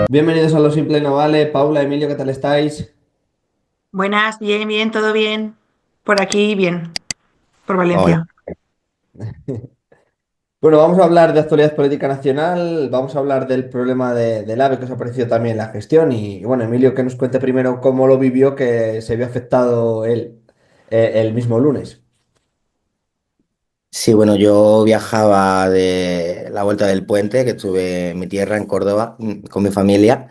Bienvenidos a Lo Simple No Vale. Paula, Emilio, ¿qué tal estáis? Buenas, bien, bien, todo bien. Por aquí, bien, por Hola. Valencia. Bueno, vamos a hablar de actualidad política nacional, vamos a hablar del problema del AVE que os ha parecido también la gestión y bueno, Emilio, que nos cuente primero cómo lo vivió, que se vio afectado él el mismo lunes. Sí, bueno, yo viajaba de la vuelta del puente, que estuve en mi tierra, en Córdoba, con mi familia,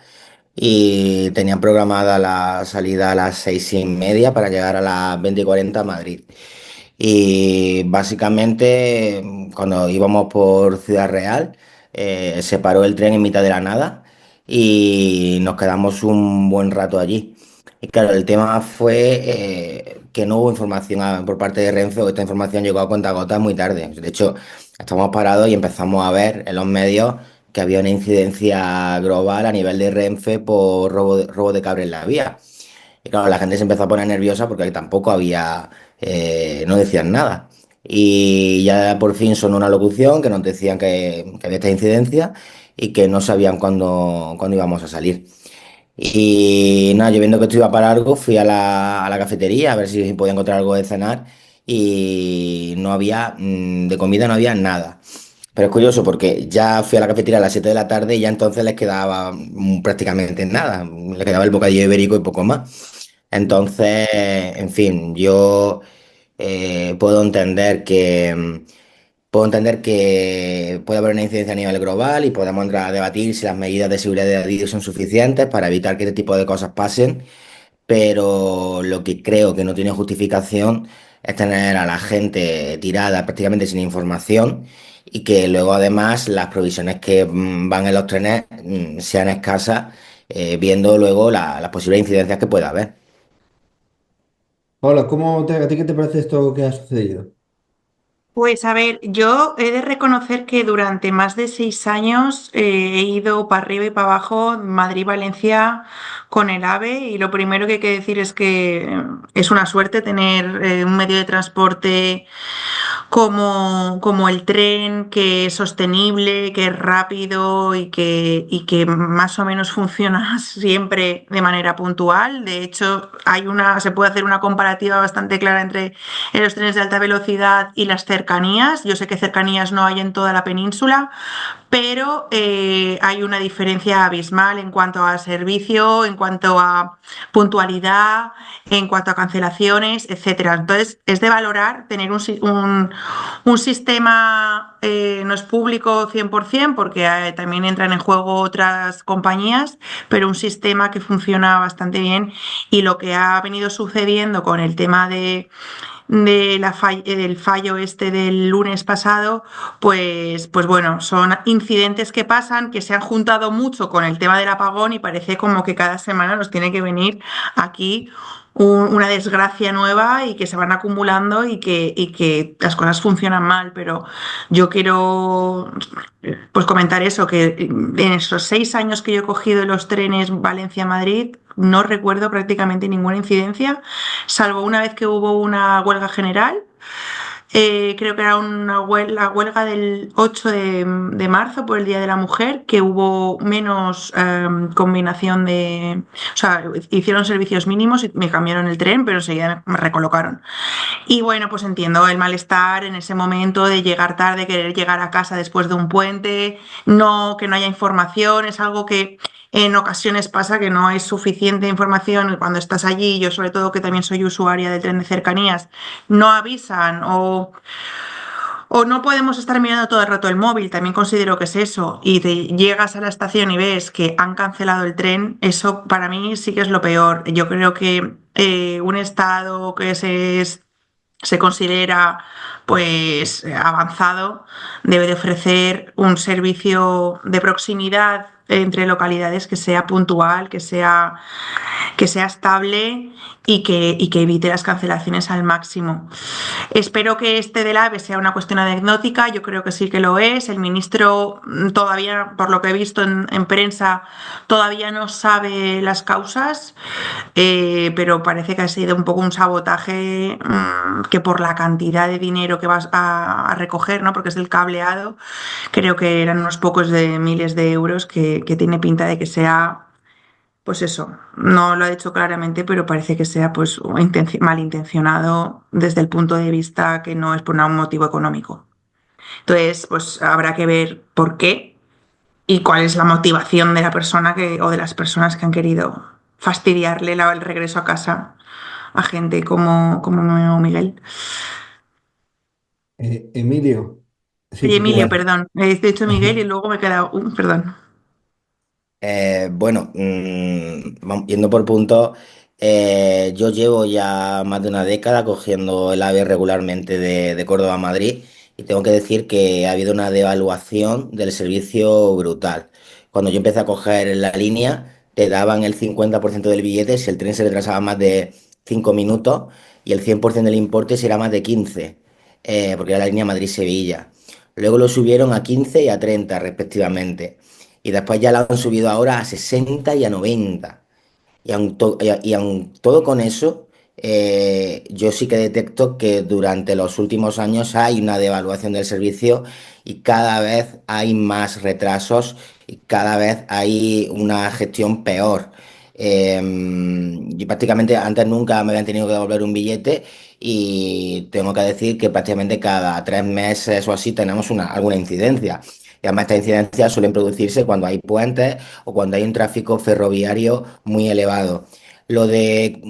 y tenían programada la salida a las 6:30 para llegar a las 20:40 a Madrid. Y básicamente, cuando íbamos por Ciudad Real, se paró el tren en mitad de la nada y nos quedamos un buen rato allí. Y claro, el tema fue que no hubo información por parte de Renfe, o esta información llegó a cuentagotas muy tarde. De hecho, estamos parados y empezamos a ver en los medios que había una incidencia global a nivel de Renfe por robo de cable en la vía. Y claro, la gente se empezó a poner nerviosa porque tampoco había, no decían nada. Y ya por fin sonó una locución que nos decían que había esta incidencia y que no sabían cuándo íbamos a salir. Y nada, yo viendo que esto iba para algo, fui a la cafetería a ver si podía encontrar algo de cenar y no había, de comida no había nada. Pero es curioso porque ya fui a la cafetería a las 7 de la tarde y ya entonces les quedaba prácticamente nada. Les quedaba el bocadillo ibérico y poco más. Entonces, en fin, yo puedo entender que puede haber una incidencia a nivel global y podemos entrar a debatir si las medidas de seguridad de Adidas son suficientes para evitar que este tipo de cosas pasen, pero lo que creo que no tiene justificación es tener a la gente tirada prácticamente sin información y que luego además las provisiones que van en los trenes sean escasas, viendo luego las posibles incidencias que pueda haber. Paula, ¿a ti qué te parece esto que ha sucedido? Pues a ver, yo he de reconocer que durante más de 6 años he ido para arriba y para abajo, Madrid-Valencia con el AVE y lo primero que hay que decir es que es una suerte tener un medio de transporte como el tren, que es sostenible, que es rápido y que más o menos funciona siempre de manera puntual. De hecho, se puede hacer una comparativa bastante clara entre los trenes de alta velocidad y las cercanías. Yo sé que cercanías no hay en toda la península, pero hay una diferencia abismal en cuanto a servicio, en cuanto a puntualidad, en cuanto a cancelaciones, etcétera. Entonces, es de valorar tener un sistema, no es público 100% porque también entran en juego otras compañías, pero un sistema que funciona bastante bien y lo que ha venido sucediendo con el tema del fallo este del lunes pasado, pues bueno, son incidentes que pasan, que se han juntado mucho con el tema del apagón y parece como que cada semana nos tiene que venir aquí una desgracia nueva y que se van acumulando y que las cosas funcionan mal, pero yo quiero pues comentar eso, que en esos 6 años que yo he cogido los trenes Valencia-Madrid, no recuerdo prácticamente ninguna incidencia, salvo una vez que hubo una huelga general. Creo que era la huelga del 8 de marzo por el Día de la Mujer, que hubo menos combinación O sea, hicieron servicios mínimos y me cambiaron el tren, pero enseguida me recolocaron. Y bueno, pues entiendo el malestar en ese momento de llegar tarde, querer llegar a casa después de un puente, no, que no haya información, es algo que en ocasiones pasa que no hay suficiente información cuando estás allí, yo sobre todo que también soy usuaria del tren de cercanías, no avisan o no podemos estar mirando todo el rato el móvil, también considero que es eso, y te llegas a la estación y ves que han cancelado el tren, eso para mí sí que es lo peor. Yo creo que un estado que se considera pues avanzado, debe de ofrecer un servicio de proximidad entre localidades que sea puntual, que sea estable y que evite las cancelaciones al máximo. Espero que este del AVE sea una cuestión anecdótica, yo creo que sí que lo es. El ministro todavía, por lo que he visto en prensa, todavía no sabe las causas, pero parece que ha sido un poco un sabotaje que por la cantidad de dinero que vas a recoger, ¿no? Porque es del cableado, creo que eran unos pocos de miles de euros que tiene pinta de que sea pues eso, no lo ha dicho claramente, pero parece que sea pues malintencionado desde el punto de vista que no es por un motivo económico. Entonces, pues habrá que ver por qué y cuál es la motivación de la persona o de las personas que han querido fastidiarle el regreso a casa a gente como Miguel. Emilio, si Oye, tú Emilio, quieres. perdón, he dicho Miguel y luego me he quedado, perdón. Bueno, yendo por puntos, yo llevo ya más de una década cogiendo el AVE regularmente de Córdoba a Madrid y tengo que decir que ha habido una devaluación del servicio brutal. Cuando yo empecé a coger la línea, te daban el 50% del billete si el tren se retrasaba más de 5 minutos y el 100% del importe si era más de 15, porque era la línea Madrid-Sevilla. Luego lo subieron a 15 y a 30 respectivamente. Y después ya la han subido ahora a 60 y a 90. Y aun todo con eso, yo sí que detecto que durante los últimos años hay una devaluación del servicio y cada vez hay más retrasos y cada vez hay una gestión peor. Yo prácticamente antes nunca me habían tenido que devolver un billete y tengo que decir que prácticamente cada 3 meses o así tenemos alguna incidencia. Y además estas incidencias suelen producirse cuando hay puentes o cuando hay un tráfico ferroviario muy elevado. Lo de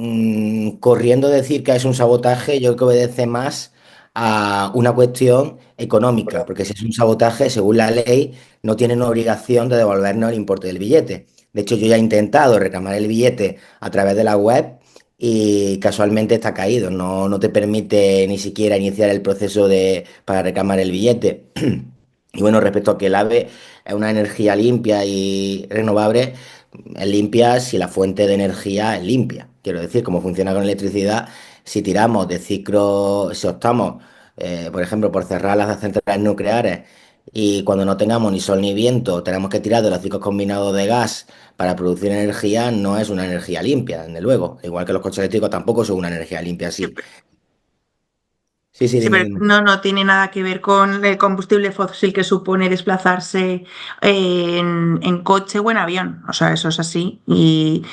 corriendo decir que es un sabotaje, yo creo que obedece más a una cuestión económica, porque si es un sabotaje, según la ley, no tienen obligación de devolvernos el importe del billete. De hecho, yo ya he intentado reclamar el billete a través de la web y casualmente está caído. No te permite ni siquiera iniciar el proceso para reclamar el billete. Y bueno, respecto a que el AVE es una energía limpia y renovable, es limpia si la fuente de energía es limpia. Quiero decir, cómo funciona con electricidad, si tiramos de ciclo, si optamos, por ejemplo, por cerrar las centrales nucleares y cuando no tengamos ni sol ni viento, tenemos que tirar de los ciclos combinados de gas para producir energía, no es una energía limpia, desde luego. Igual que los coches eléctricos tampoco son una energía limpia, sí. Sí, sí, Sí, dime, pero dime. no tiene nada que ver con el combustible fósil que supone desplazarse en coche o en avión. O sea, eso es así. Y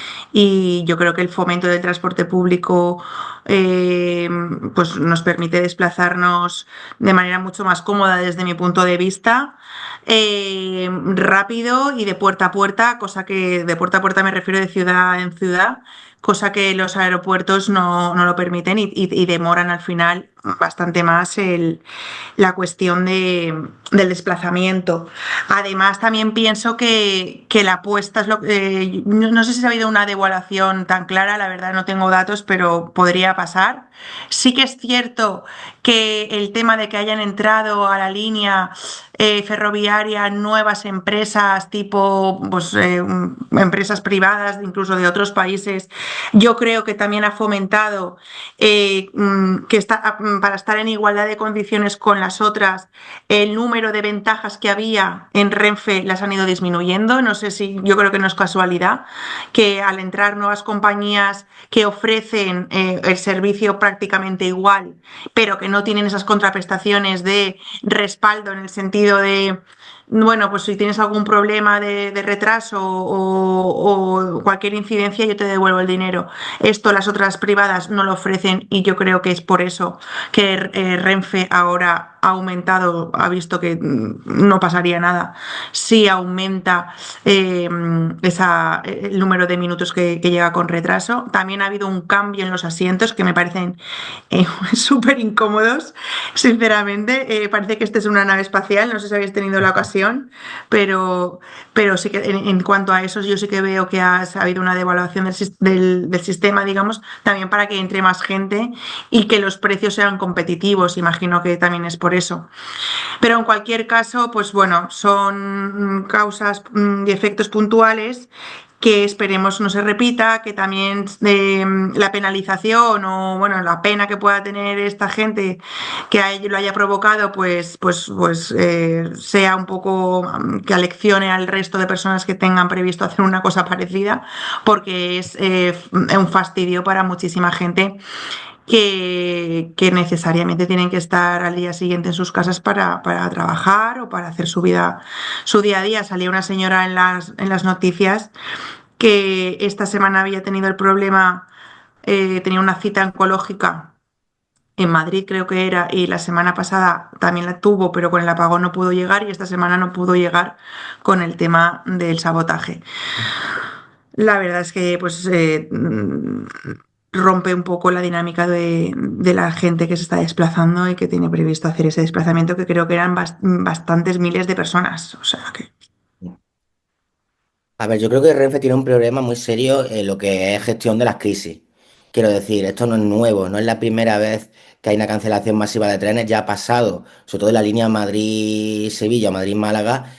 yo creo que el fomento del transporte público eh, pues nos permite desplazarnos de manera mucho más cómoda desde mi punto de vista, rápido y de puerta a puerta, cosa que de puerta a puerta me refiero de ciudad en ciudad, cosa que los aeropuertos no lo permiten y demoran al final bastante más la cuestión del desplazamiento. Además, también pienso que la apuesta es no sé si ha habido una devaluación tan clara, la verdad no tengo datos, pero podría pasar. Sí que es cierto que el tema de que hayan entrado a la línea ferroviaria nuevas empresas tipo pues, empresas privadas incluso de otros países, yo creo que también ha fomentado que para estar en igualdad de condiciones con las otras, el número de ventajas que había en Renfe las han ido disminuyendo. No sé si, yo creo que no es casualidad que al entrar nuevas compañías que ofrecen el servicio prácticamente igual, pero que no tienen esas contraprestaciones de respaldo en el sentido de bueno, pues si tienes algún problema de retraso o cualquier incidencia, yo te devuelvo el dinero. Esto las otras privadas no lo ofrecen y yo creo que es por eso que Renfe ahora ha aumentado, ha visto que no pasaría nada si aumenta el número de minutos que llega con retraso. También ha habido un cambio en los asientos que me parecen súper incómodos, sinceramente. Parece que este es una nave espacial, no sé si habéis tenido la ocasión, pero, pero sí que en cuanto a eso yo sí que veo que ha habido una devaluación del sistema, digamos, también para que entre más gente y que los precios sean competitivos. Imagino que también es por por eso. Pero en cualquier caso, pues bueno, son causas y efectos puntuales que esperemos no se repita, que también la penalización o bueno, la pena que pueda tener esta gente lo haya provocado, sea un poco que aleccione al resto de personas que tengan previsto hacer una cosa parecida, porque es un fastidio para muchísima gente que necesariamente tienen que estar al día siguiente en sus casas para trabajar o para hacer su vida, su día a día. Salía una señora en las noticias que esta semana había tenido el problema, tenía una cita oncológica en Madrid, creo que era, y la semana pasada también la tuvo, pero con el apagón no pudo llegar y esta semana no pudo llegar con el tema del sabotaje. La verdad es que rompe un poco la dinámica de la gente que se está desplazando y que tiene previsto hacer ese desplazamiento, que creo que eran bastantes miles de personas. O sea que. A ver, yo creo que Renfe tiene un problema muy serio en lo que es gestión de las crisis. Quiero decir, esto no es nuevo, no es la primera vez que hay una cancelación masiva de trenes, ya ha pasado, sobre todo en la línea Madrid-Sevilla, Madrid-Málaga,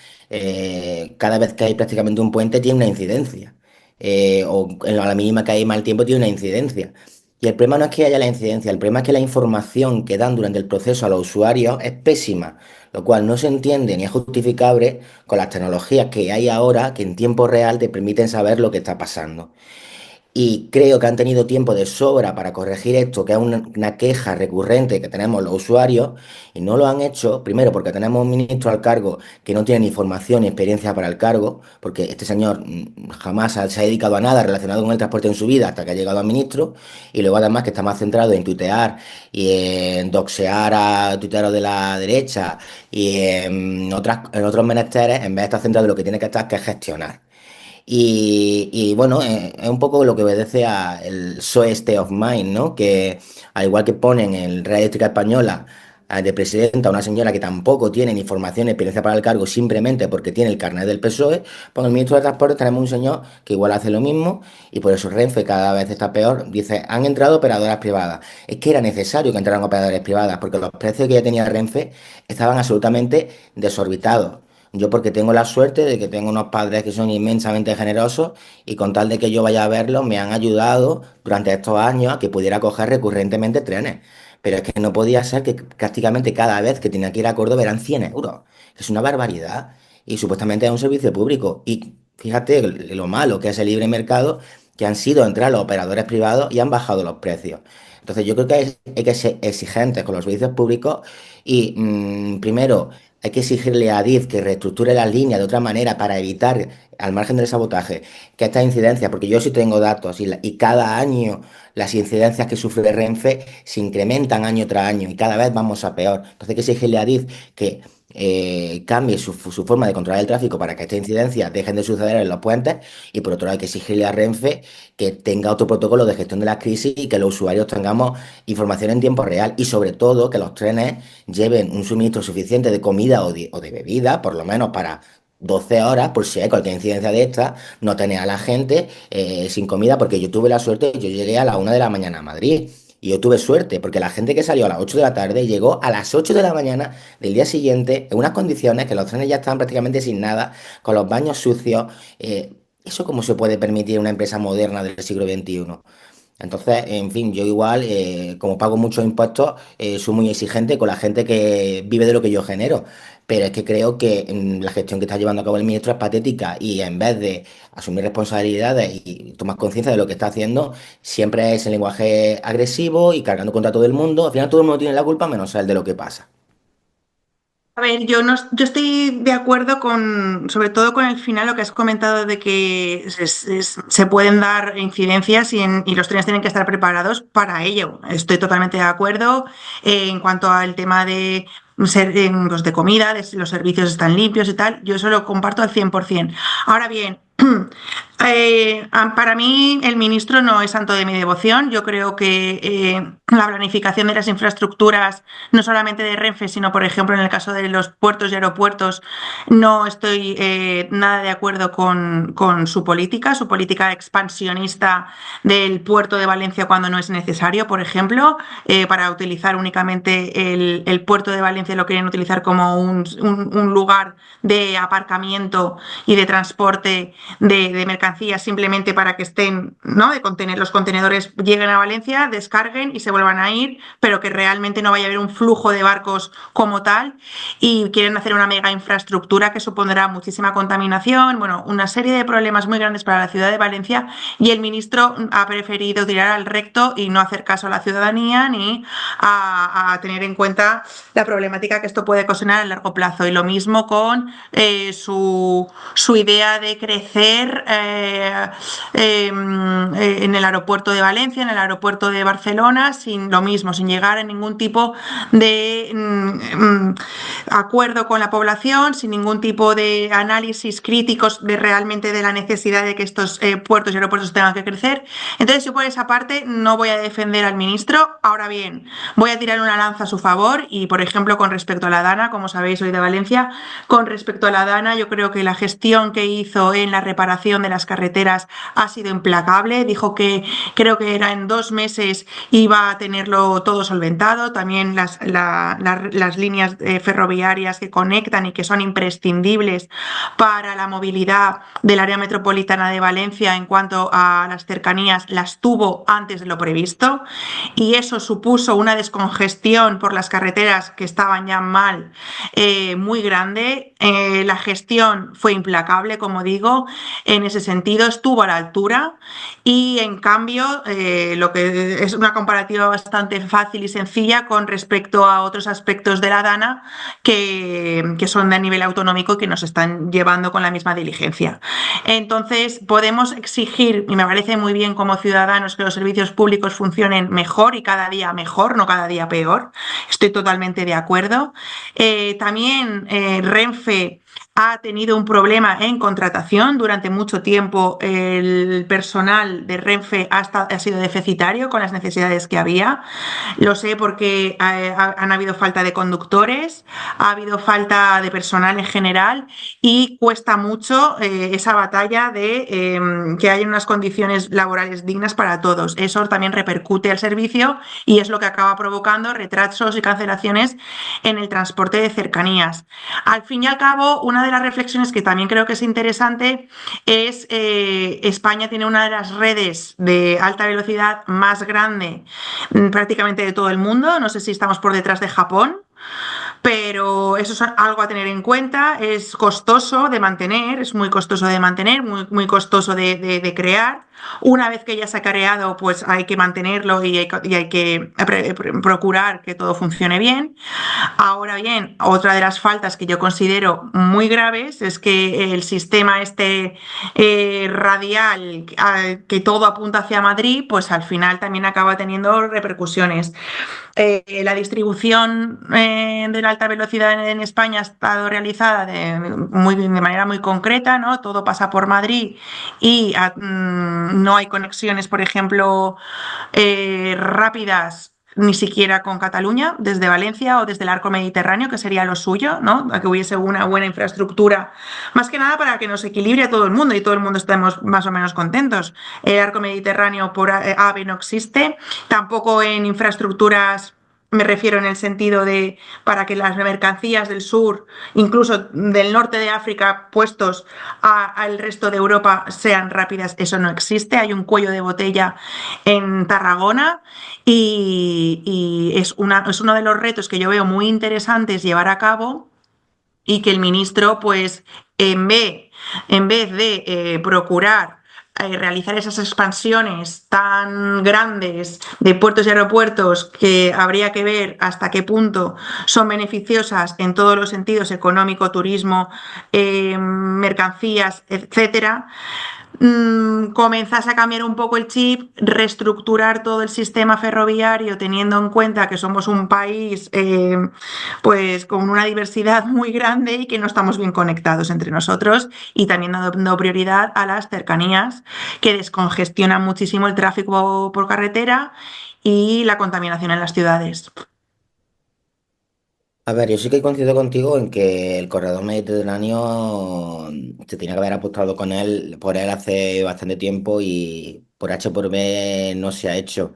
cada vez que hay prácticamente un puente tiene una incidencia. A la mínima que hay mal tiempo tiene una incidencia. Y el problema no es que haya la incidencia, el problema es que la información que dan durante el proceso a los usuarios es pésima, lo cual no se entiende ni es justificable con las tecnologías que hay ahora que en tiempo real te permiten saber lo que está pasando. Y creo que han tenido tiempo de sobra para corregir esto, que es una queja recurrente que tenemos los usuarios, y no lo han hecho, primero porque tenemos un ministro al cargo que no tiene ni formación ni experiencia para el cargo, porque este señor jamás se ha dedicado a nada relacionado con el transporte en su vida hasta que ha llegado a ministro, y luego además que está más centrado en tuitear y en doxear a tuiteros de la derecha y en otros menesteres, en vez de estar centrado en lo que tiene que estar, que es gestionar. Y bueno, es un poco lo que obedece a el SOE State of Mind, ¿no? Que al igual que ponen en Red Eléctrica Española de presidenta a una señora que tampoco tiene ni formación ni experiencia para el cargo simplemente porque tiene el carnet del PSOE, pues en el ministro de Transporte tenemos un señor que igual hace lo mismo y por eso Renfe cada vez está peor. Dice, han entrado operadoras privadas. Es que era necesario que entraran operadoras privadas porque los precios que ya tenía Renfe estaban absolutamente desorbitados. Yo porque tengo la suerte de que tengo unos padres que son inmensamente generosos y con tal de que yo vaya a verlos me han ayudado durante estos años a que pudiera coger recurrentemente trenes. Pero es que no podía ser que prácticamente cada vez que tenía que ir a Córdoba eran 100 euros. Es una barbaridad. Y supuestamente es un servicio público. Y fíjate lo malo que es el libre mercado, que han sido entrar los operadores privados y han bajado los precios. Entonces yo creo que hay que ser exigentes con los servicios públicos y primero hay que exigirle a Adif que reestructure las líneas de otra manera para evitar, al margen del sabotaje, que estas incidencias, porque yo sí tengo datos y cada año las incidencias que sufre Renfe se incrementan año tras año y cada vez vamos a peor. Entonces hay que exigirle a Adif que cambie su forma de controlar el tráfico para que estas incidencias dejen de suceder en los puentes y por otro lado hay que exigirle a Renfe que tenga otro protocolo de gestión de las crisis y que los usuarios tengamos información en tiempo real y sobre todo que los trenes lleven un suministro suficiente de comida o de bebida, por lo menos para 12 horas, por si hay cualquier incidencia de esta, no tener a la gente sin comida, porque yo tuve la suerte, yo llegué a la 1 de la mañana a Madrid. Y yo tuve suerte, porque la gente que salió a las 8 de la tarde llegó a las 8 de la mañana del día siguiente en unas condiciones que los trenes ya estaban prácticamente sin nada, con los baños sucios. ¿Eso cómo se puede permitir una empresa moderna del siglo XXI? Entonces, en fin, yo igual, como pago muchos impuestos, soy muy exigente con la gente que vive de lo que yo genero. Pero es que creo que la gestión que está llevando a cabo el ministro es patética y en vez de asumir responsabilidades y tomar conciencia de lo que está haciendo, siempre es el lenguaje agresivo y cargando contra todo el mundo. Al final todo el mundo tiene la culpa menos él de lo que pasa. A ver, yo no, yo estoy de acuerdo con, sobre todo con el final, lo que has comentado de que se pueden dar incidencias y los trenes tienen que estar preparados para ello. Estoy totalmente de acuerdo en cuanto al tema de pues de comida, de si los servicios están limpios y tal. Yo eso lo comparto al 100%. Ahora bien, Para mí el ministro no es santo de mi devoción. Yo creo que la planificación de las infraestructuras, no solamente de Renfe, sino por ejemplo en el caso de los puertos y aeropuertos, no estoy nada de acuerdo con su política expansionista del puerto de Valencia cuando no es necesario, por ejemplo, para utilizar únicamente el puerto de Valencia lo quieren utilizar como un lugar de aparcamiento y de transporte de mercancías simplemente para que estén, ¿no? Los contenedores lleguen a Valencia, descarguen y se vuelvan a ir, pero que realmente no vaya a haber un flujo de barcos como tal, y quieren hacer una mega infraestructura que supondrá muchísima contaminación, bueno, una serie de problemas muy grandes para la ciudad de Valencia, y el ministro ha preferido tirar al recto y no hacer caso a la ciudadanía ni a tener en cuenta la problemática que esto puede ocasionar a largo plazo. Y lo mismo con su idea de crecer en el aeropuerto de Valencia, en el aeropuerto de Barcelona, sin llegar a ningún tipo de acuerdo con la población, sin ningún tipo de análisis críticos de realmente de la necesidad de que estos puertos y aeropuertos tengan que crecer. Entonces yo por esa parte no voy a defender al ministro. Ahora bien, voy a tirar una lanza a su favor y, por ejemplo, con respecto a la Dana, como sabéis, soy de Valencia, con respecto a la Dana, yo creo que la gestión que hizo en la reparación de las carreteras ha sido implacable. Dijo que creo que era en 2 meses iba a tenerlo todo solventado. También las líneas ferroviarias que conectan y que son imprescindibles para la movilidad del área metropolitana de Valencia en cuanto a las cercanías, las tuvo antes de lo previsto, y eso supuso una descongestión por las carreteras que estaban ya mal, muy grande. La gestión fue implacable, como digo, en ese sentido estuvo a la altura, y en cambio lo que es una comparativa bastante fácil y sencilla con respecto a otros aspectos de la Dana que son de nivel autonómico y que nos están llevando con la misma diligencia. Entonces podemos exigir, y me parece muy bien como ciudadanos, que los servicios públicos funcionen mejor y cada día mejor, no cada día peor. Estoy totalmente de acuerdo. También Renfe ha tenido un problema en contratación. Durante mucho tiempo el personal de Renfe ha sido deficitario con las necesidades que había. Lo sé porque han habido falta de conductores, ha habido falta de personal en general, y cuesta mucho esa batalla de que haya unas condiciones laborales dignas para todos. Eso también repercute al servicio y es lo que acaba provocando retrasos y cancelaciones en el transporte de cercanías. Al fin y al cabo, una de las reflexiones que también creo que es interesante es España tiene una de las redes de alta velocidad más grande prácticamente de todo el mundo. No sé si estamos por detrás de Japón, pero eso es algo a tener en cuenta. Es costoso de mantener, es muy costoso de mantener, muy costoso de crear. Una vez que ya se ha creado, pues hay que mantenerlo y hay que procurar que todo funcione bien. Ahora bien, otra de las faltas que yo considero muy graves es que el sistema radial, que todo apunta hacia Madrid, pues al final también acaba teniendo repercusiones. La distribución de la alta velocidad en España ha estado realizada de manera muy concreta, ¿no? Todo pasa por Madrid y no hay conexiones, por ejemplo, rápidas ni siquiera con Cataluña, desde Valencia o desde el arco mediterráneo, que sería lo suyo, ¿no? A que hubiese una buena infraestructura, más que nada para que nos equilibre a todo el mundo y todo el mundo estemos más o menos contentos. El arco mediterráneo por AVE no existe, tampoco en infraestructuras. Me refiero en el sentido de para que las mercancías del sur, incluso del norte de África, puestos al resto de Europa, sean rápidas. Eso no existe. Hay un cuello de botella en Tarragona, y es uno de los retos que yo veo muy interesantes llevar a cabo, y que el ministro, pues, en vez de procurar realizar esas expansiones tan grandes de puertos y aeropuertos, que habría que ver hasta qué punto son beneficiosas en todos los sentidos, económico, turismo, mercancías, etcétera, comenzase a cambiar un poco el chip, reestructurar todo el sistema ferroviario, teniendo en cuenta que somos un país pues con una diversidad muy grande y que no estamos bien conectados entre nosotros, y también dando prioridad a las cercanías, que descongestionan muchísimo el tráfico por carretera y la contaminación en las ciudades. A ver, yo sí que coincido contigo en que el corredor mediterráneo se tenía que haber apostado por él hace bastante tiempo y por H por B no se ha hecho.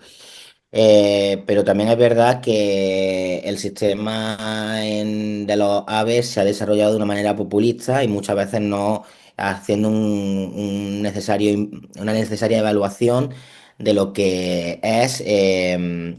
Pero también es verdad que el sistema de los aves se ha desarrollado de una manera populista y muchas veces no haciendo una necesaria evaluación de lo que es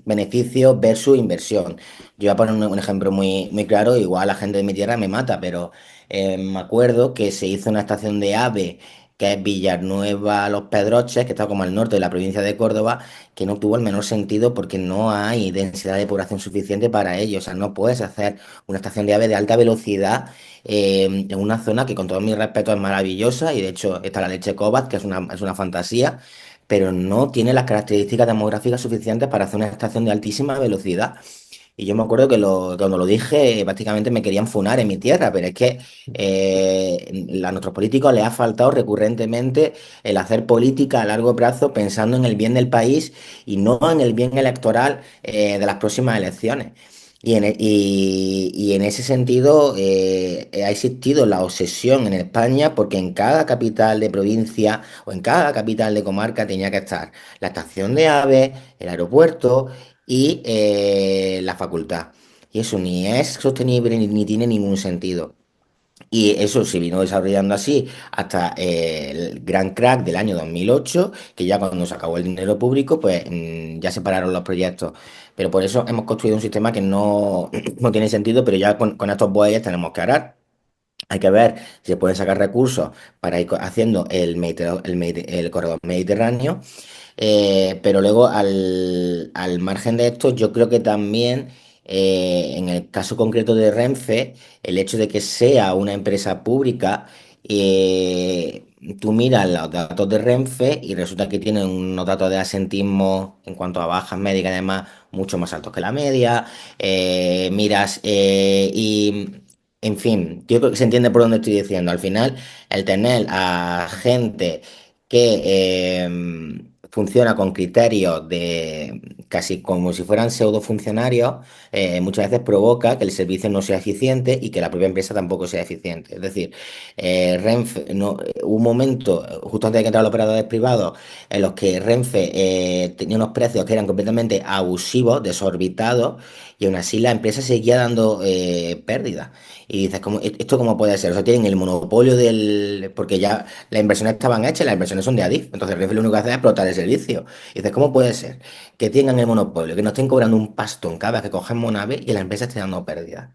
beneficio versus inversión. Yo voy a poner un ejemplo muy claro, igual la gente de mi tierra me mata, pero me acuerdo que se hizo una estación de ave que es Villanueva Los Pedroches, que está como al norte de la provincia de Córdoba, que no tuvo el menor sentido porque no hay densidad de población suficiente para ello. O sea, no puedes hacer una estación de ave de alta velocidad en una zona que con todo mi respeto es maravillosa y de hecho está la leche Cobas, que es una fantasía, pero no tiene las características demográficas suficientes para hacer una estación de altísima velocidad. Y yo me acuerdo que cuando lo dije, prácticamente me querían funar en mi tierra, pero es que a nuestros políticos les ha faltado recurrentemente el hacer política a largo plazo pensando en el bien del país y no en el bien electoral de las próximas elecciones. Y en ese sentido ha existido la obsesión en España porque en cada capital de provincia o en cada capital de comarca tenía que estar la estación de AVE, el aeropuerto y la facultad. Y eso ni es sostenible ni tiene ningún sentido. Y eso se vino desarrollando así hasta el gran crack del año 2008, que ya cuando se acabó el dinero público, pues ya se pararon los proyectos. Pero por eso hemos construido un sistema que no, no tiene sentido, pero ya con estos bueyes tenemos que arar. Hay que ver si se pueden sacar recursos para ir haciendo el corredor mediterráneo, pero luego, al margen de esto, yo creo que también, en el caso concreto de Renfe, el hecho de que sea una empresa pública, eh, tú miras los datos de Renfe y resulta que tienen unos datos de asentismo en cuanto a bajas médicas y demás mucho más altos que la media. Miras y, en fin, yo creo que se entiende por dónde estoy diciendo. Al final, el tener a gente que funciona con criterios de casi como si fueran pseudo funcionarios, muchas veces provoca que el servicio no sea eficiente y que la propia empresa tampoco sea eficiente. Es decir, Renfe, no, hubo un momento, justo antes de que entraran los operadores privados, en los que Renfe tenía unos precios que eran completamente abusivos, desorbitados, y aún así la empresa seguía dando pérdidas. Y dices, ¿esto cómo puede ser? O sea, tienen el monopolio del... Porque ya las inversiones estaban hechas, las inversiones son de Adif. Entonces Renfe lo único que hace es explotar el servicio. Y dices, ¿cómo puede ser que tengan el monopolio, que nos estén cobrando un pastón cada vez que cogemos nave y la empresa esté dando pérdidas?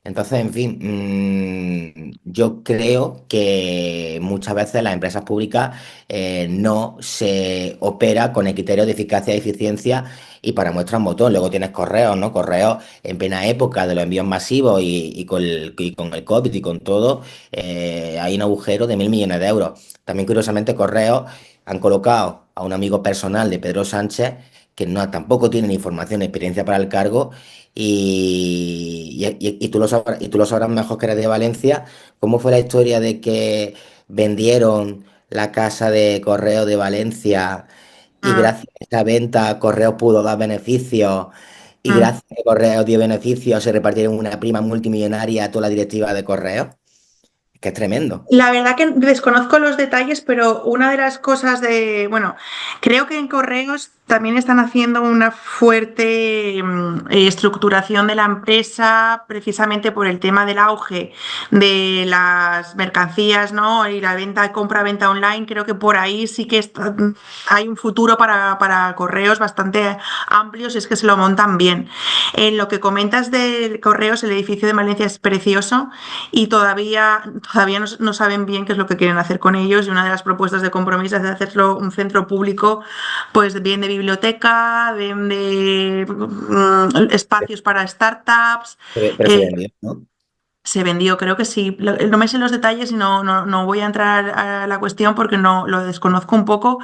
Entonces, en fin, yo creo que muchas veces las empresas públicas no se opera con el criterio de eficacia y eficiencia y para muestra un botón. Luego tienes correos, ¿no? Correos en plena época de los envíos masivos y con el COVID y con todo, hay un agujero de 1.000 millones de euros. También, curiosamente, correos han colocado a un amigo personal de Pedro Sánchez que no, tampoco tiene ni formación ni experiencia para el cargo y tú lo sabrás mejor que eres de Valencia. ¿Cómo fue la historia de que vendieron la casa de Correo de Valencia y Mm, gracias a esa venta Correo pudo dar beneficios y mm. gracias a que Correo dio beneficios se repartieron una prima multimillonaria a toda la directiva de Correo? Es que es tremendo. La verdad que desconozco los detalles, pero una de las cosas bueno, creo que en Correos también están haciendo una fuerte estructuración de la empresa precisamente por el tema del auge de las mercancías, ¿no? Y la venta, compra-venta online. Creo que por ahí sí que hay un futuro para Correos bastante amplio si es que se lo montan bien. En lo que comentas de Correos, el edificio de Valencia es precioso y todavía no saben bien qué es lo que quieren hacer con ellos, y una de las propuestas de compromiso es hacerlo un centro público, pues bien de biblioteca, bien de espacios para startups. Pero se eh, vendió, ¿no? se vendió, creo que sí. No me sé los detalles y no voy a entrar a la cuestión porque no lo desconozco un poco,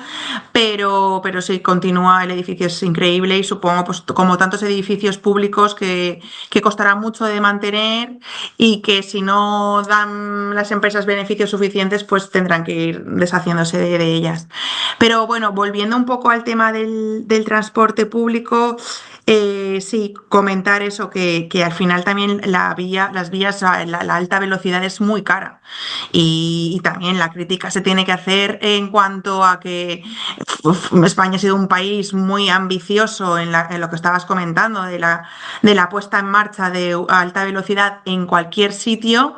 pero sí, continúa, el edificio es increíble y supongo, pues como tantos edificios públicos que costará mucho de mantener y que si no dan las empresas beneficios suficientes, pues tendrán que ir deshaciéndose de ellas. Pero bueno, volviendo un poco al tema del transporte público, sí, comentar eso, que al final también las vías, la alta velocidad es muy cara. Y también la crítica se tiene que hacer en cuanto a que España ha sido un país muy ambicioso en lo que estabas comentando, de la puesta en marcha de alta velocidad en cualquier sitio.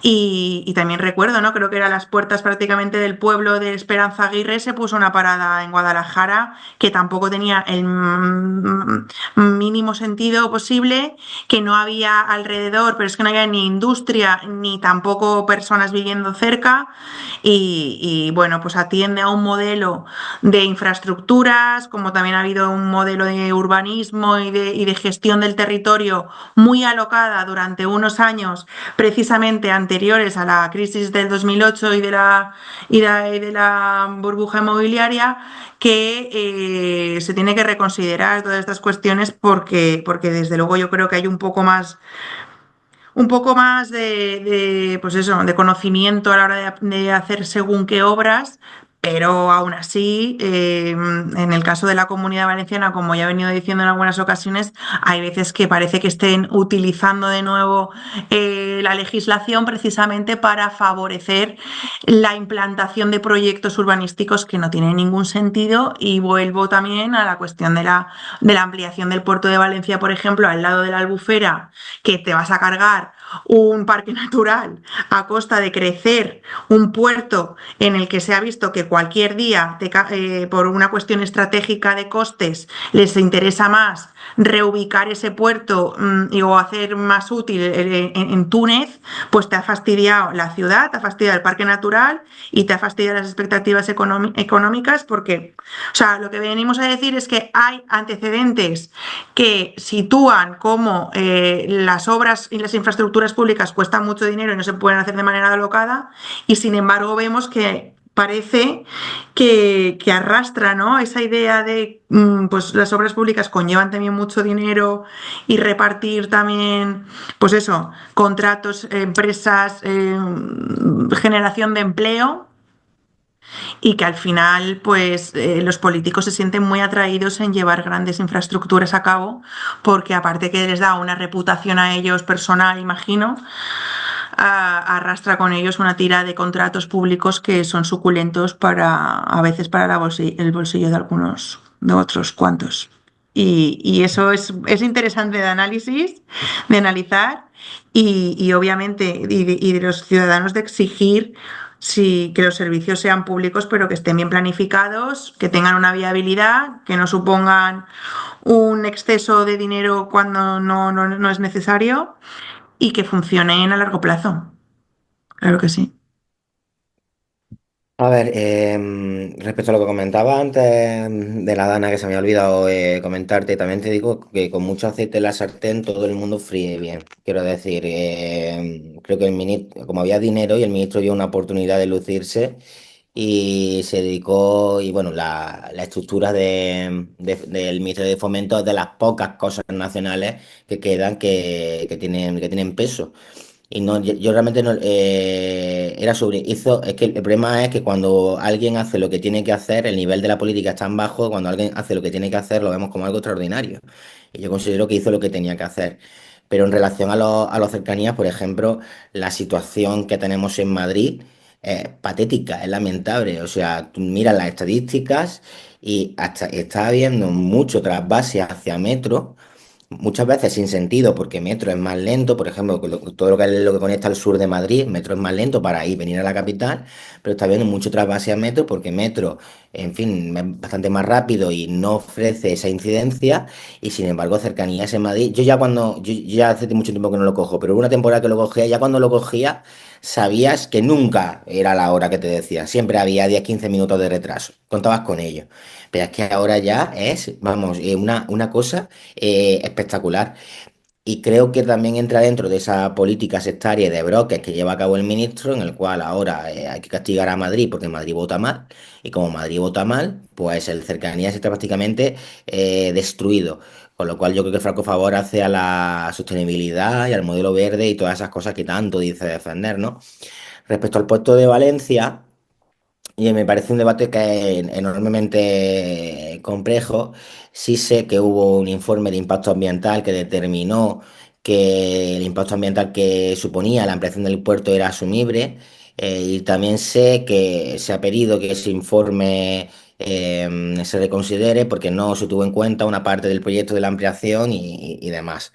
Y también recuerdo, ¿no? Creo que era a las puertas prácticamente del pueblo de Esperanza Aguirre, se puso una parada en Guadalajara que tampoco tenía el mínimo sentido posible, que no había alrededor, pero es que no había ni industria ni tampoco personas viviendo cerca. Y bueno, pues atiende a un modelo de infraestructuras, como también ha habido un modelo de urbanismo y de gestión del territorio muy alocada durante unos años precisamente anteriores a la crisis del 2008 y de la burbuja inmobiliaria, que se tiene que reconsiderar todas estas cuestiones porque desde luego yo creo que hay un poco más pues eso, de conocimiento a la hora de hacer según qué obras, pero aún así, en el caso de la Comunidad Valenciana, como ya he venido diciendo en algunas ocasiones, hay veces que parece que estén utilizando de nuevo la legislación precisamente para favorecer la implantación de proyectos urbanísticos que no tienen ningún sentido. Y vuelvo también a la cuestión de la ampliación del puerto de Valencia, por ejemplo, al lado de la Albufera, que te vas a cargar un parque natural a costa de crecer un puerto en el que se ha visto que cualquier día, por una cuestión estratégica de costes, les interesa más reubicar ese puerto o hacer más útil en Túnez, pues te ha fastidiado la ciudad, te ha fastidiado el parque natural y te ha fastidiado las expectativas económicas porque, o sea, lo que venimos a decir es que hay antecedentes que sitúan cómo las obras y las infraestructuras públicas cuestan mucho dinero y no se pueden hacer de manera alocada, y sin embargo vemos que parece que arrastra, ¿no? Esa idea de pues las obras públicas conllevan también mucho dinero y repartir también, pues eso, contratos, empresas, generación de empleo, y que al final pues los políticos se sienten muy atraídos en llevar grandes infraestructuras a cabo porque aparte que les da una reputación a ellos personal, imagino, arrastra con ellos una tira de contratos públicos que son suculentos a veces para el bolsillo de otros cuantos. Y eso es interesante de análisis, de analizar y obviamente y de los ciudadanos de exigir, sí, que los servicios sean públicos, pero que estén bien planificados, que tengan una viabilidad, que no supongan un exceso de dinero cuando no es necesario y que funcionen a largo plazo. Claro que sí. A ver, respecto a lo que comentaba antes de la Dana, que se me había olvidado comentarte, también te digo que con mucho aceite en la sartén todo el mundo fríe bien. Quiero decir, creo que el ministro, como había dinero y el ministro vio una oportunidad de lucirse y se dedicó, y bueno, la estructura del Ministerio de Fomento es de las pocas cosas nacionales que quedan que tienen peso. Y no, yo realmente no, era sobre, es que el problema es que cuando alguien hace lo que tiene que hacer, el nivel de la política es tan bajo, cuando alguien hace lo que tiene que hacer, lo vemos como algo extraordinario. Y yo considero que hizo lo que tenía que hacer. Pero en relación a los cercanías, por ejemplo, la situación que tenemos en Madrid es patética, es lamentable. O sea, tú miras las estadísticas y hasta está habiendo mucho trasvase hacia metro. Muchas veces sin sentido, porque metro es más lento, por ejemplo, todo lo que conecta al sur de Madrid, metro es más lento para ir, venir a la capital, pero está habiendo mucho trasvase a metro porque metro, en fin, es bastante más rápido y no ofrece esa incidencia, y sin embargo, cercanías en Madrid. Yo ya hace mucho tiempo que no lo cojo, pero hubo una temporada que lo cogía, ya cuando lo cogía, sabías que nunca era la hora que te decía, siempre había 10 15 minutos de retraso, contabas con ello. Pero es que ahora ya es, vamos, una cosa espectacular. Y creo que también entra dentro de esa política sectaria de broques que lleva a cabo el ministro, en el cual ahora hay que castigar a Madrid porque Madrid vota mal. Y como Madrid vota mal, pues el Cercanías está prácticamente destruido. Con lo cual yo creo que el flaco favor hace a la sostenibilidad y al modelo verde y todas esas cosas que tanto dice defender, ¿no? Respecto al puerto de Valencia. Y me parece un debate que es enormemente complejo. Sí sé que hubo un informe de impacto ambiental que determinó que el impacto ambiental que suponía la ampliación del puerto era asumible. Y también sé que se ha pedido que ese informe se reconsidere porque no se tuvo en cuenta una parte del proyecto de la ampliación y demás.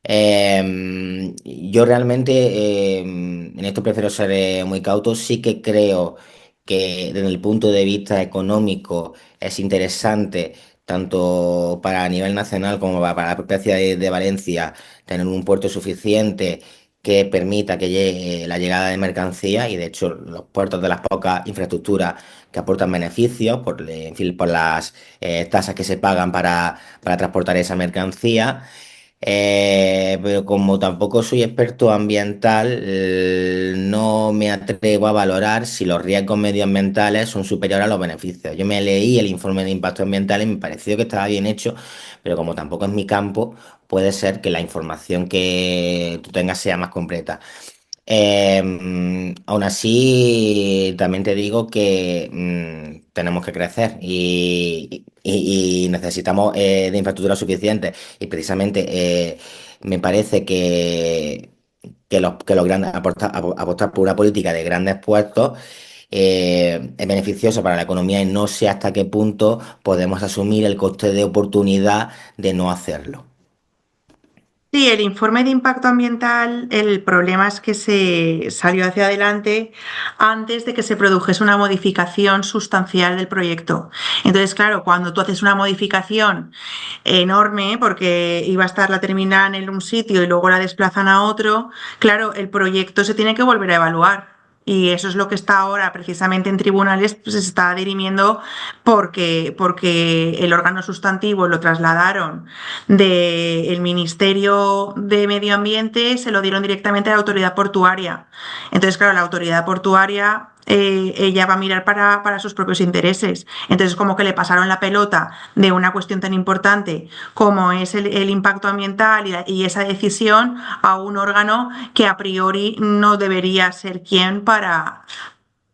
Yo realmente en esto prefiero ser muy cauto. Sí que creo que desde el punto de vista económico es interesante, tanto para a nivel nacional como para la propia ciudad de Valencia, tener un puerto suficiente que permita que llegue la llegada de mercancías y de hecho los puertos de las pocas infraestructuras que aportan beneficios en fin, por las tasas que se pagan para transportar esa mercancía. Pero como tampoco soy experto ambiental, no me atrevo a valorar si los riesgos medioambientales son superiores a los beneficios. Yo me leí el informe de impacto ambiental y me pareció que estaba bien hecho, pero como tampoco es mi campo, puede ser que la información que tú tengas sea más completa. Aún así, también te digo que tenemos que crecer y necesitamos de infraestructura suficiente. Y precisamente me parece que los grandes apostar por una política de grandes puertos es beneficioso para la economía y no sé hasta qué punto podemos asumir el coste de oportunidad de no hacerlo. Sí, el informe de impacto ambiental, el problema es que se salió hacia adelante antes de que se produjese una modificación sustancial del proyecto. Entonces, claro, cuando tú haces una modificación enorme, porque iba a estar la terminal en un sitio y luego la desplazan a otro, claro, el proyecto se tiene que volver a evaluar. Y eso es lo que está ahora precisamente en tribunales, pues se está dirimiendo porque el órgano sustantivo lo trasladaron del Ministerio de Medio Ambiente, se lo dieron directamente a la autoridad portuaria. Entonces, claro, la autoridad portuaria ella va a mirar para sus propios intereses. Entonces, como que le pasaron la pelota de una cuestión tan importante como es el impacto ambiental y esa decisión a un órgano que a priori no debería ser quien para,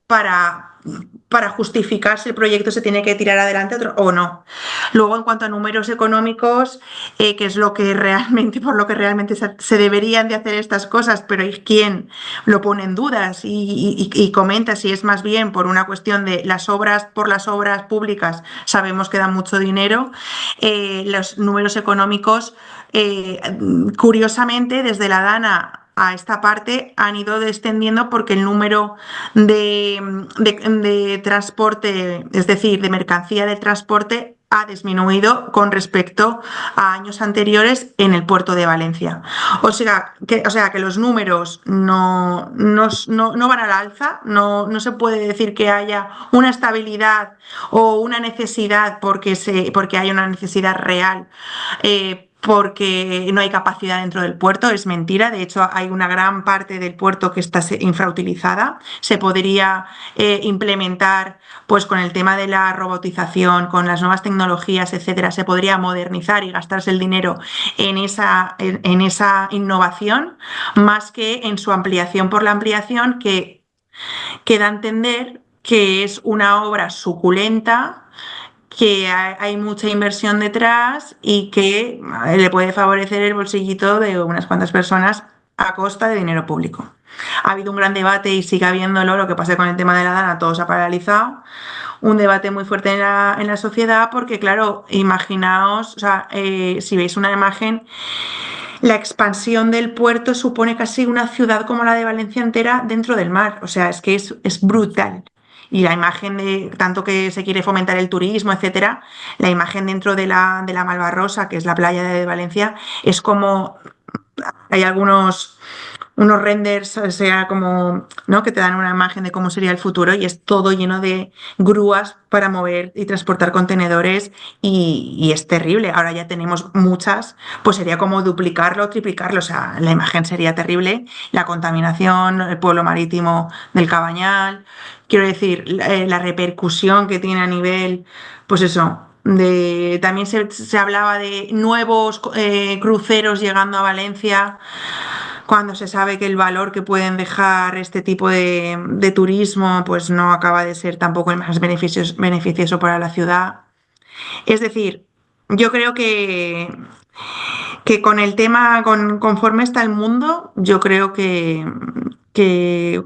para justificar si el proyecto se tiene que tirar adelante o no. Luego, en cuanto a números económicos, que es lo que realmente, por lo que realmente se deberían de hacer estas cosas, pero hay quien lo pone en dudas y comenta si es más bien por una cuestión de las obras, por las obras públicas, sabemos que dan mucho dinero. Los números económicos, curiosamente, desde la Dana a esta parte han ido descendiendo porque el número de transporte, es decir, de mercancía de transporte, ha disminuido con respecto a años anteriores en el puerto de Valencia. O sea que los números no van al alza, no se puede decir que haya una estabilidad o una necesidad porque hay una necesidad real. Porque no hay capacidad dentro del puerto, es mentira. De hecho, hay una gran parte del puerto que está infrautilizada. Se podría implementar, pues con el tema de la robotización, con las nuevas tecnologías, etcétera, se podría modernizar y gastarse el dinero en esa innovación, más que en su ampliación por la ampliación, que da a entender que es una obra suculenta, que hay mucha inversión detrás y que le puede favorecer el bolsillito de unas cuantas personas a costa de dinero público. Ha habido un gran debate y sigue habiéndolo. Lo que pasa con el tema de la Dana, todo se ha paralizado. Un debate muy fuerte en la sociedad porque, claro, imaginaos, o sea, si veis una imagen, la expansión del puerto supone casi una ciudad como la de Valencia entera dentro del mar. O sea, es que es brutal. Y la imagen de tanto que se quiere fomentar el turismo, etcétera, la imagen dentro de la Malvarrosa, que es la playa de Valencia, es como hay unos renders, o sea, como, ¿no? Que te dan una imagen de cómo sería el futuro y es todo lleno de grúas para mover y transportar contenedores y es terrible. Ahora ya tenemos muchas, pues sería como duplicarlo o triplicarlo, o sea, la imagen sería terrible, la contaminación, el pueblo marítimo del Cabañal, quiero decir, la repercusión que tiene a nivel, pues eso. También se hablaba de nuevos cruceros llegando a Valencia cuando se sabe que el valor que pueden dejar este tipo de turismo pues no acaba de ser tampoco el más beneficioso para la ciudad. Es decir, yo creo que con el tema, conforme está el mundo, yo creo que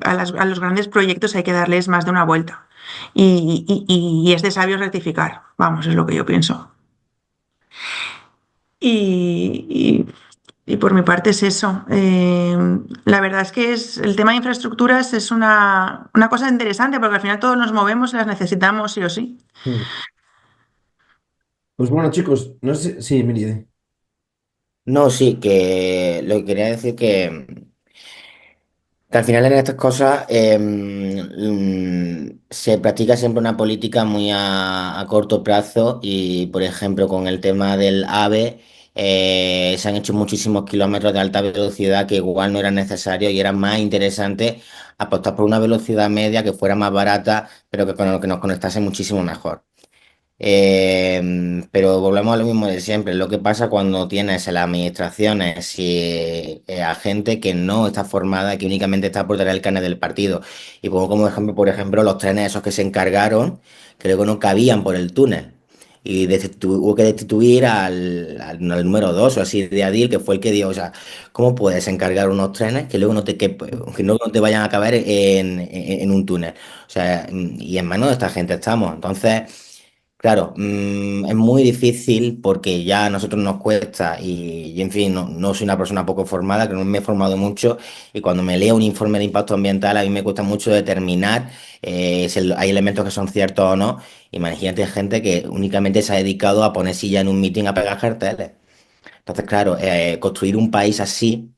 a los grandes proyectos hay que darles más de una vuelta. Y es de sabios rectificar, vamos, es lo que yo pienso. Y, y por mi parte es eso. La verdad es que el tema de infraestructuras es una cosa interesante porque al final todos nos movemos y las necesitamos sí o sí. Mm. Pues bueno, chicos, no sé, sí, Miri. No, sí, que lo que quería decir que al final en estas cosas se practica siempre una política muy a corto plazo y, por ejemplo, con el tema del AVE se han hecho muchísimos kilómetros de alta velocidad que igual no eran necesarios y era más interesante apostar por una velocidad media que fuera más barata, pero que con lo que nos conectase muchísimo mejor. Pero volvemos a lo mismo de siempre. Lo que pasa cuando tienes en las administraciones y a gente que no está formada, que únicamente está por tener el carnet del partido. Y pongo como ejemplo, por ejemplo, los trenes esos que se encargaron, que luego no cabían por el túnel. Y hubo que destituir al número 2 o así de Adil, que fue el que dio. O sea, ¿cómo puedes encargar unos trenes que luego que no te vayan a caber en un túnel? O sea, y en manos de esta gente estamos. Entonces. Claro, es muy difícil porque ya a nosotros nos cuesta y, en fin, no soy una persona poco formada, que no me he formado mucho y cuando me leo un informe de impacto ambiental a mí me cuesta mucho determinar si hay elementos que son ciertos o no. Imagínate gente que únicamente se ha dedicado a poner silla en un meeting a pegar carteles. Entonces, claro, construir un país así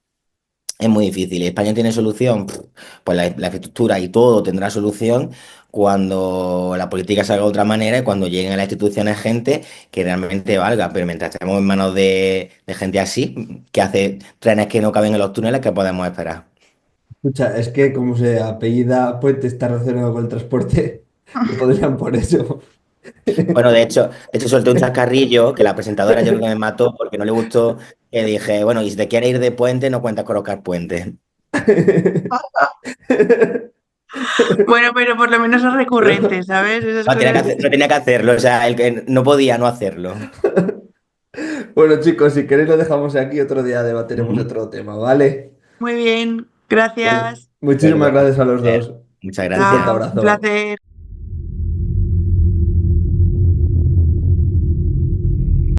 es muy difícil. ¿Y España tiene solución? Pues la infraestructura y todo tendrá solución cuando la política salga de otra manera y cuando lleguen a las instituciones gente que realmente valga. Pero mientras estemos en manos de gente así, que hace trenes que no caben en los túneles, ¿qué podemos esperar? Escucha, es que como se apellida Puente está relacionado con el transporte, le podrían por eso. Bueno, de hecho solté un chascarrillo que la presentadora yo creo que me mató porque no le gustó, que dije, bueno, y si te quieres ir de puente, no cuentas con Oscar Puente. Bueno, pero por lo menos es recurrente, ¿sabes? Esas No, cosas. no tenía que hacerlo, o sea, el que no podía no hacerlo. Bueno, chicos, si queréis lo dejamos aquí, otro día debatiremos otro tema, ¿vale? Muy bien, Pues gracias. muchísimas Acuerdo. gracias a los dos. Muchas Un fuerte gracias. Chao, un abrazo. placer.